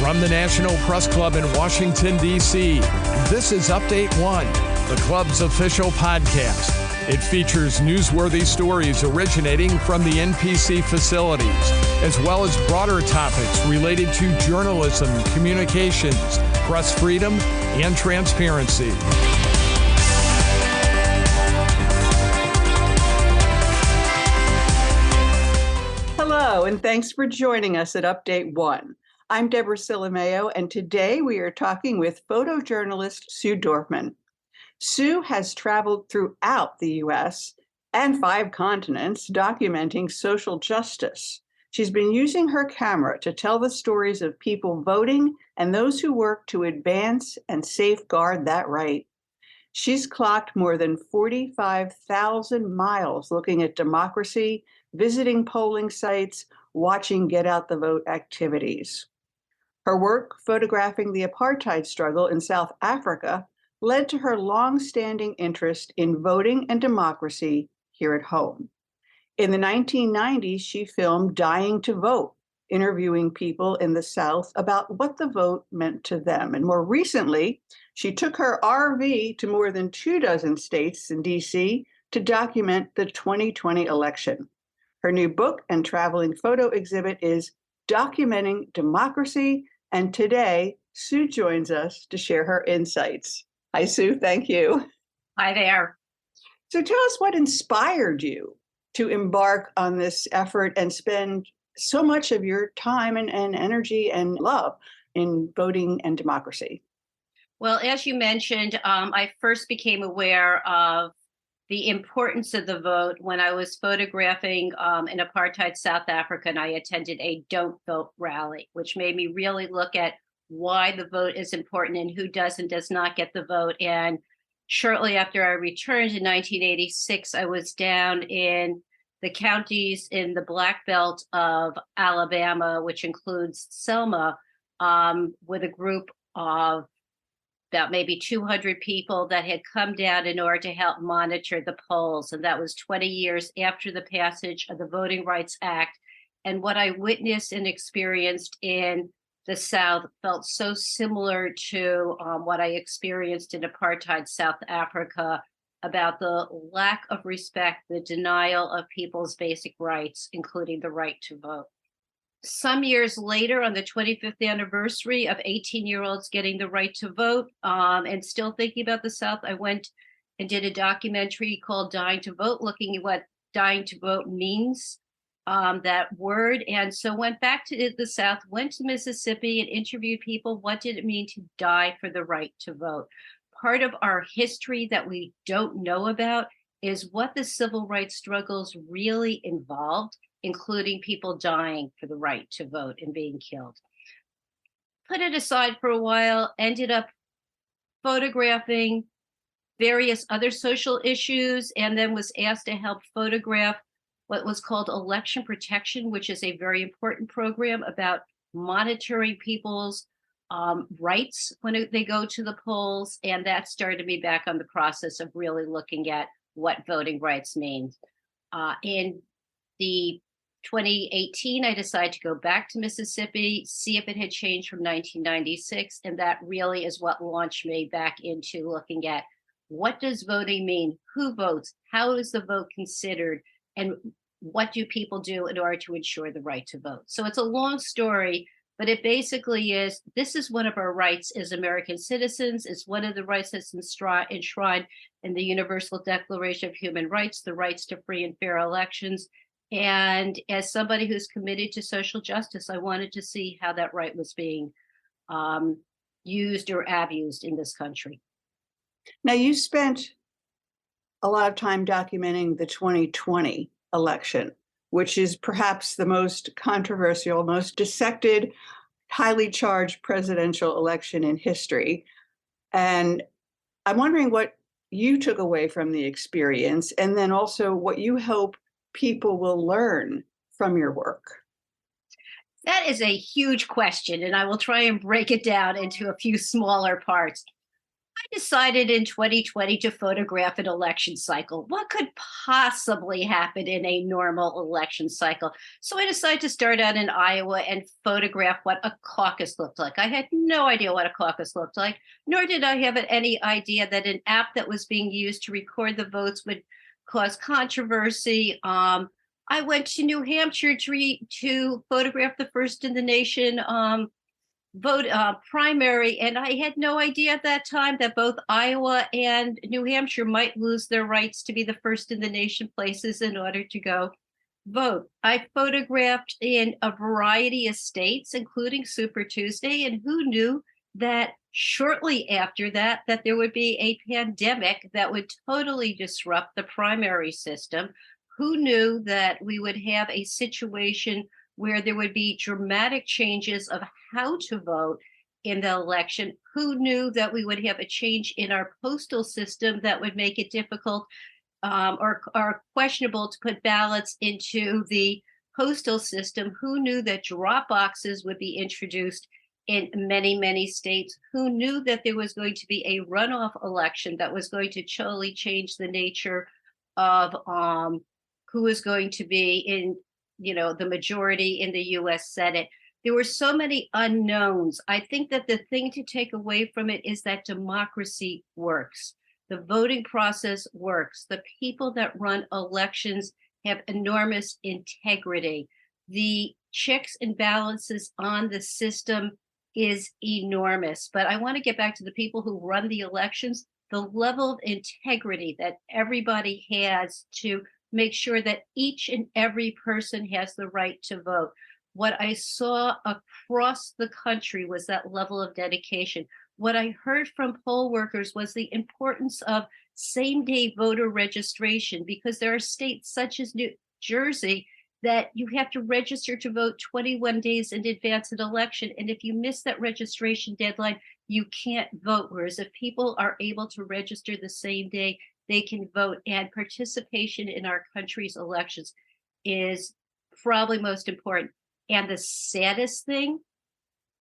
From the National Press Club in Washington, D.C., this is Update One, the club's official podcast. It features newsworthy stories originating from the NPC facilities, as well as broader topics related to journalism, communications, press freedom, and transparency. Hello, and thanks for joining us at Update One. I'm Debra Silimeo, and today we are talking with photojournalist Sue Dorfman. Sue has traveled throughout the U.S. and 5 continents documenting social justice. She's been using her camera to tell the stories of people voting and those who work to advance and safeguard that right. She's clocked more than 45,000 miles looking at democracy, visiting polling sites, watching get out the vote activities. Her work photographing the apartheid struggle in South Africa led to her long-standing interest in voting and democracy here at home. In the 1990s, she filmed Dying to Vote, interviewing people in the South about what the vote meant to them. And more recently, she took her RV to more than 24 states in D.C. to document the 2020 election. Her new book and traveling photo exhibit is Documenting Democracy, and today, Sue joins us to share her insights. Hi, Sue. Thank you. Hi there. So tell us what inspired you to embark on this effort and spend so much of your time and energy and love in voting and democracy. Well, as you mentioned, I first became aware of the importance of the vote when I was photographing in apartheid South Africa, and I attended a Don't Vote rally, which made me really look at why the vote is important and who does and does not get the vote. And shortly after I returned in 1986, I was down in the counties in the Black Belt of Alabama, which includes Selma, with a group of about maybe 200 people that had come down in order to help monitor the polls. And that was 20 years after the passage of the Voting Rights Act. And what I witnessed and experienced in the South felt so similar to what I experienced in apartheid South Africa about the lack of respect, the denial of people's basic rights, including the right to vote. Some years later, on the 25th anniversary of 18-year-olds getting the right to vote, and still thinking about the South, I went and did a documentary called Dying to Vote, looking at what dying to vote means, that word. And so went back to the South, went to Mississippi and interviewed people. What did it mean to die for the right to vote? Part of our history that we don't know about is what the civil rights struggles really involved, including people dying for the right to vote and being killed. Put it aside for a while, ended up photographing various other social issues, and then was asked to help photograph what was called election protection, which is a very important program about monitoring people's rights when they go to the polls. And that started me back on the process of really looking at what voting rights means. In the 2018, I decided to go back to Mississippi, see if it had changed from 1996. And that really is what launched me back into looking at what does voting mean? Who votes? How is the vote considered? And what do people do in order to ensure the right to vote? So it's a long story, but it basically is, this is one of our rights as American citizens. It's one of the rights that's enshrined in the Universal Declaration of Human Rights, the rights to free and fair elections. And as somebody who's committed to social justice, I wanted to see how that right was being used or abused in this country. Now, you spent a lot of time documenting the 2020 election, which is perhaps the most controversial, most dissected, highly charged presidential election in history. And I'm wondering what you took away from the experience, and then also what you hope people will learn from your work. That is a huge question, and I will try and break it down into a few smaller parts. I decided in 2020 to photograph an election cycle. What could possibly happen in a normal election cycle? So I decided to start out in Iowa and photograph what a caucus looked like. I had no idea what a caucus looked like, nor did I have any idea that an app that was being used to record the votes would cause controversy. I went to New Hampshire to photograph the first in the nation vote primary, and I had no idea at that time that both Iowa and New Hampshire might lose their rights to be the first in the nation places in order to go vote. I photographed in a variety of states, including Super Tuesday, and who knew that shortly after that there would be a pandemic that would totally disrupt the primary system? Who knew that we would have a situation where there would be dramatic changes of how to vote in the election? Who knew that we would have a change in our postal system that would make it difficult or questionable to put ballots into the postal system? Who knew that drop boxes would be introduced in many, many states? Who knew that there was going to be a runoff election that was going to totally change the nature of who was going to be in the majority in the US Senate? There were so many unknowns. I think that the thing to take away from it is that democracy works. The voting process works. The people that run elections have enormous integrity. The checks and balances on the system is enormous. But I want to get back to the people who run the elections, the level of integrity that everybody has to make sure that each and every person has the right to vote. What I saw across the country was that level of dedication. What I heard from poll workers was the importance of same-day voter registration, because there are states such as New Jersey that you have to register to vote 21 days in advance of the election. And if you miss that registration deadline, you can't vote. Whereas if people are able to register the same day, they can vote. And participation in our country's elections is probably most important. And the saddest thing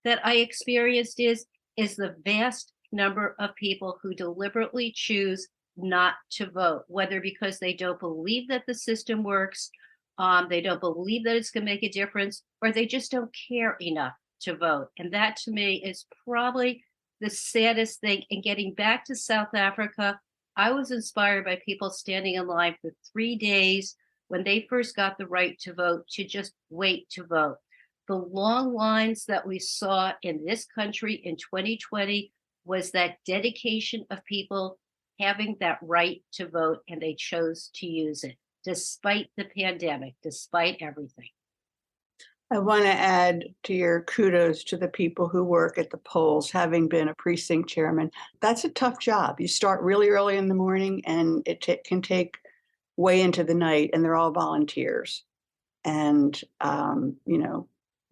that I experienced is the vast number of people who deliberately choose not to vote, whether because they don't believe that the system works, they don't believe that it's going to make a difference, or they just don't care enough to vote. And that to me is probably the saddest thing. And getting back to South Africa, I was inspired by people standing in line for 3 days when they first got the right to vote to just wait to vote. The long lines that we saw in this country in 2020 was that dedication of people having that right to vote, and they chose to use it despite the pandemic, despite everything. I want to add to your kudos to the people who work at the polls, having been a precinct chairman. That's a tough job. You start really early in the morning, and it can take way into the night, and they're all volunteers. And,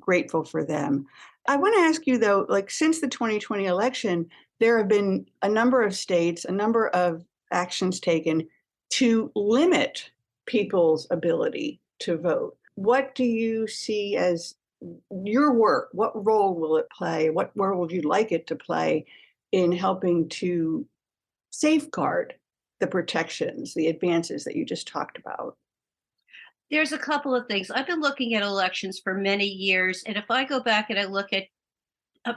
grateful for them. I want to ask you, though, like since the 2020 election, there have been a number of states, a number of actions taken to limit people's ability to vote. What do you see as your work? What role will it play? What role would you like it to play in helping to safeguard the protections, the advances that you just talked about? There's a couple of things. I've been looking at elections for many years, and if I go back and I look at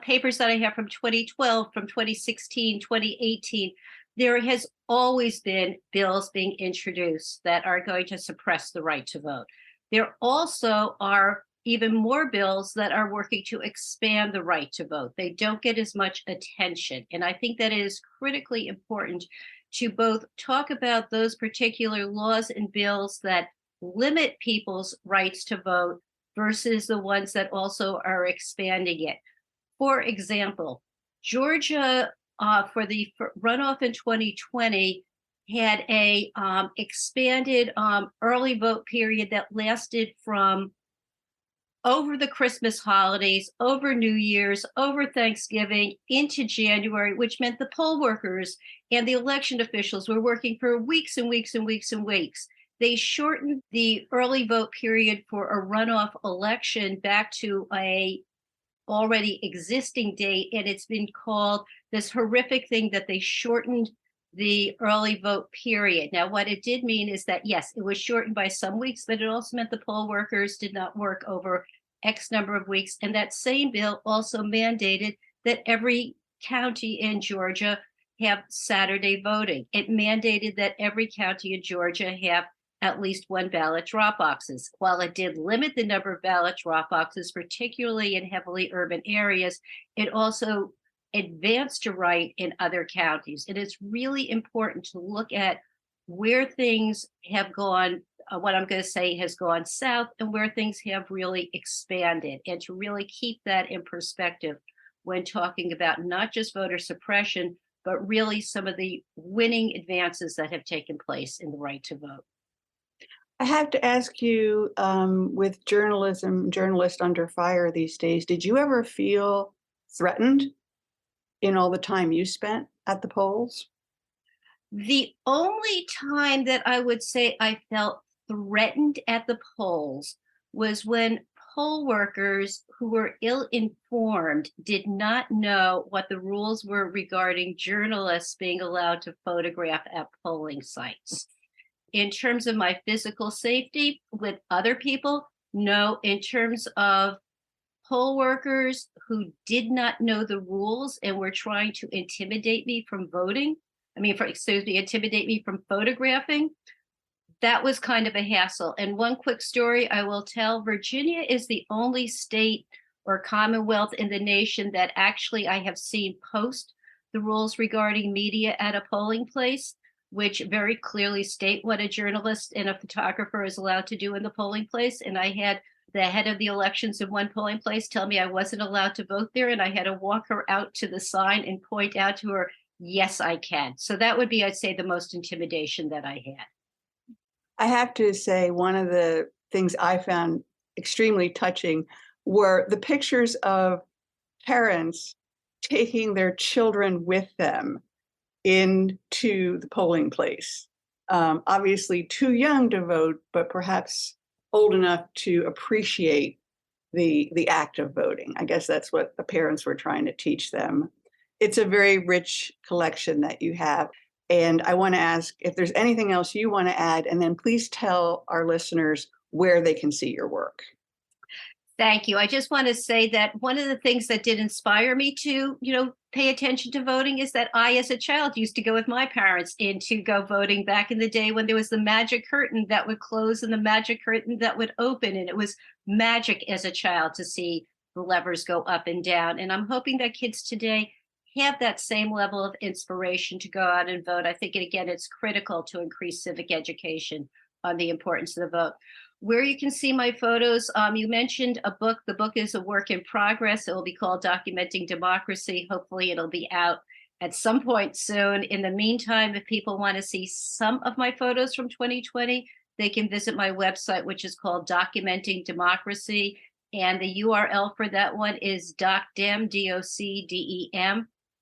papers that I have from 2012, from 2016, 2018, there has always been bills being introduced that are going to suppress the right to vote. There also are even more bills that are working to expand the right to vote. They don't get as much attention. And I think that it is critically important to both talk about those particular laws and bills that limit people's rights to vote versus the ones that also are expanding it. For example, Georgia, for the runoff in 2020, had a expanded early vote period that lasted from over the Christmas holidays, over New Year's, over Thanksgiving, into January, which meant the poll workers and the election officials were working for weeks and weeks and weeks and weeks. They shortened the early vote period for a runoff election back to a already existing date, and it's been called this horrific thing that they shortened the early vote period. Now, what it did mean is that, yes, it was shortened by some weeks, but it also meant the poll workers did not work over X number of weeks. And that same bill also mandated that every county in Georgia have Saturday voting. It mandated that every county in Georgia have at least one ballot drop boxes. While it did limit the number of ballot drop boxes, particularly in heavily urban areas, it also advanced a right in other counties. It is really important to look at where things have gone, what I'm going to say has gone south, and where things have really expanded, and to really keep that in perspective when talking about not just voter suppression, but really some of the winning advances that have taken place in the right to vote. I have to ask you, with journalists under fire these days, did you ever feel threatened in all the time you spent at the polls? The only time that I would say I felt threatened at the polls was when poll workers who were ill-informed did not know what the rules were regarding journalists being allowed to photograph at polling sites. In terms of my physical safety with other people, no. In terms of poll workers who did not know the rules and were trying to intimidate me from voting, intimidate me from photographing, that was kind of a hassle. And one quick story I will tell, Virginia is the only state or commonwealth in the nation that actually I have seen post the rules regarding media at a polling place, which very clearly state what a journalist and a photographer is allowed to do in the polling place. And I had the head of the elections in one polling place tell me I wasn't allowed to vote there, and I had to walk her out to the sign and point out to her, yes, I can. So that would be, I'd say, the most intimidation that I had. I have to say, one of the things I found extremely touching were the pictures of parents taking their children with them into the polling place. Obviously too young to vote, but perhaps old enough to appreciate the act of voting. I guess that's what the parents were trying to teach them. It's a very rich collection that you have. And I want to ask if there's anything else you want to add, and then please tell our listeners where they can see your work. Thank you. I just want to say that one of the things that did inspire me to, pay attention to voting is that I, as a child, used to go with my parents in to go voting back in the day when there was the magic curtain that would close and the magic curtain that would open. And it was magic as a child to see the levers go up and down. And I'm hoping that kids today have that same level of inspiration to go out and vote. I think, it's critical to increase civic education on the importance of the vote. Where you can see my photos, you mentioned a book. The book is a work in progress. It will be called Documenting Democracy. Hopefully it'll be out at some point soon. In the meantime, if people want to see some of my photos from 2020, they can visit my website, which is called Documenting Democracy. And the URL for that one is docdem,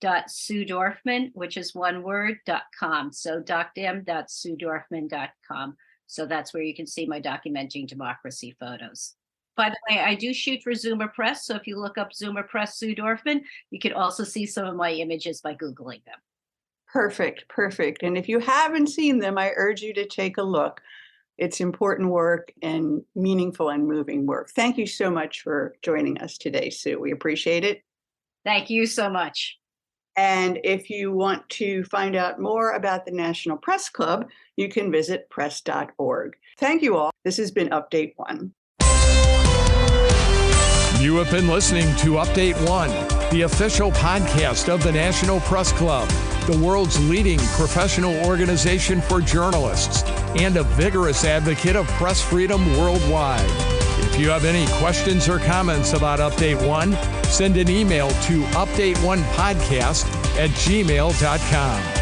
DOCDEM.SueDorfman, which is one word, .com. So docdem.SueDorfman.com. So that's where you can see my Documenting Democracy photos. By the way, I do shoot for Zoomer Press. So if you look up Zoomer Press Sue Dorfman, you can also see some of my images by Googling them. Perfect. And if you haven't seen them, I urge you to take a look. It's important work and meaningful and moving work. Thank you so much for joining us today, Sue. We appreciate it. Thank you so much. And if you want to find out more about the National Press Club, you can visit press.org. Thank you all. This has been Update 1. You have been listening to Update 1, the official podcast of the National Press Club, the world's leading professional organization for journalists and a vigorous advocate of press freedom worldwide. If you have any questions or comments about Update 1, send an email to update1podcast@gmail.com.